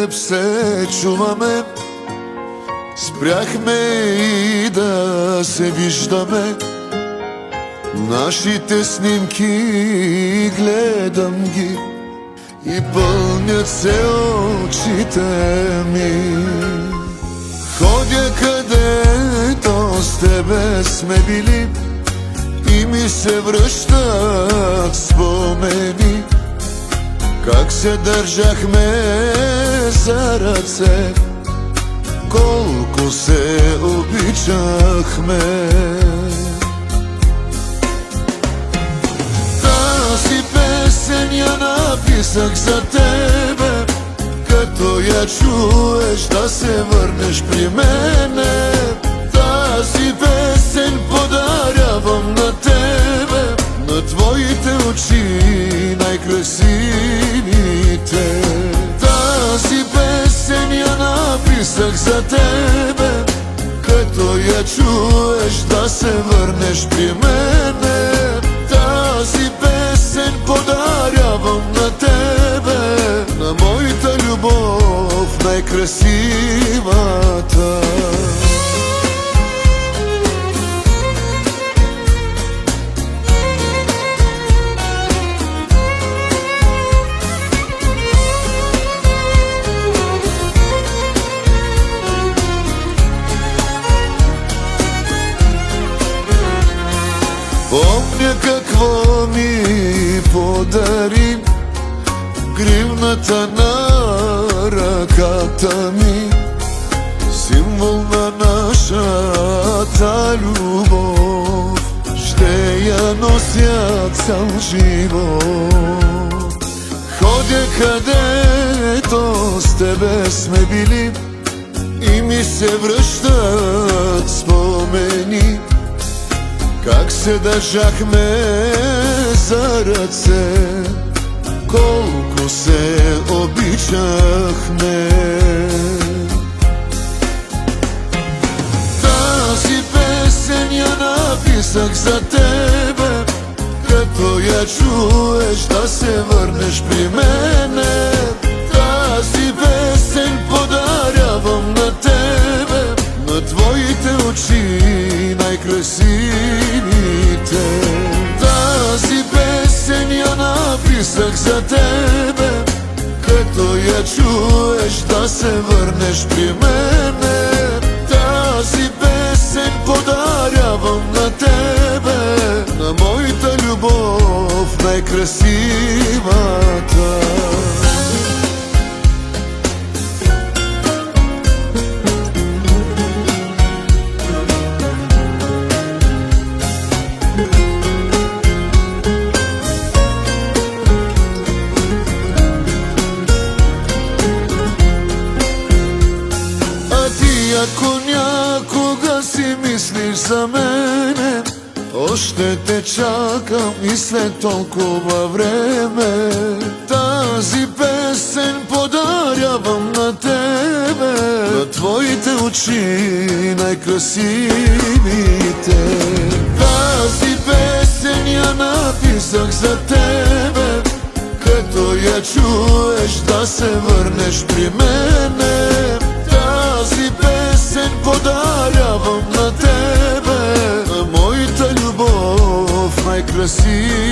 теб се чуваме. Спряхме и да се виждаме. Нашите снимки гледам ги и пълнят се очите ми. Ходя където с тебе сме били и ми се връщат спомени, как се държахме за ръце, колко се обичахме. Тази песен я написах за тебе, като я чуеш да се върнеш при мене. Тази песен подарявам на тебе, на твоите очи най-красивите. Тази песен я написах за тебе, като я чуеш да се върнеш при мене. Тази песен подарявам на тебе, на моята любов най-красивата. Помня какво ми подари гривната на ръката ми, символ на нашата любов. Ще я нося цял живот. Ходя където с тебе сме били и ми се връщат спомени, как се държахме за ръце, колко се обичахме. Тази песен я написах за тебе, като я чуеш да се върнеш при мене. Тази песен подарявам на тебе, на твоите очи най-красивите. Тази песен я написах за тебе, като я чуеш да се върнеш при мене. Тази песен подарявам на тебе, на моята любов най-красивата. Ако някога си мислиш за мене, още те чакам и след толкова време. Тази песен подарявам на тебе, на твоите очи най-красивите. Тази песен я написах за тебе, като я чуеш да се върнеш при мене. Тази песен подарявам на тебе, на моята любов най-красива.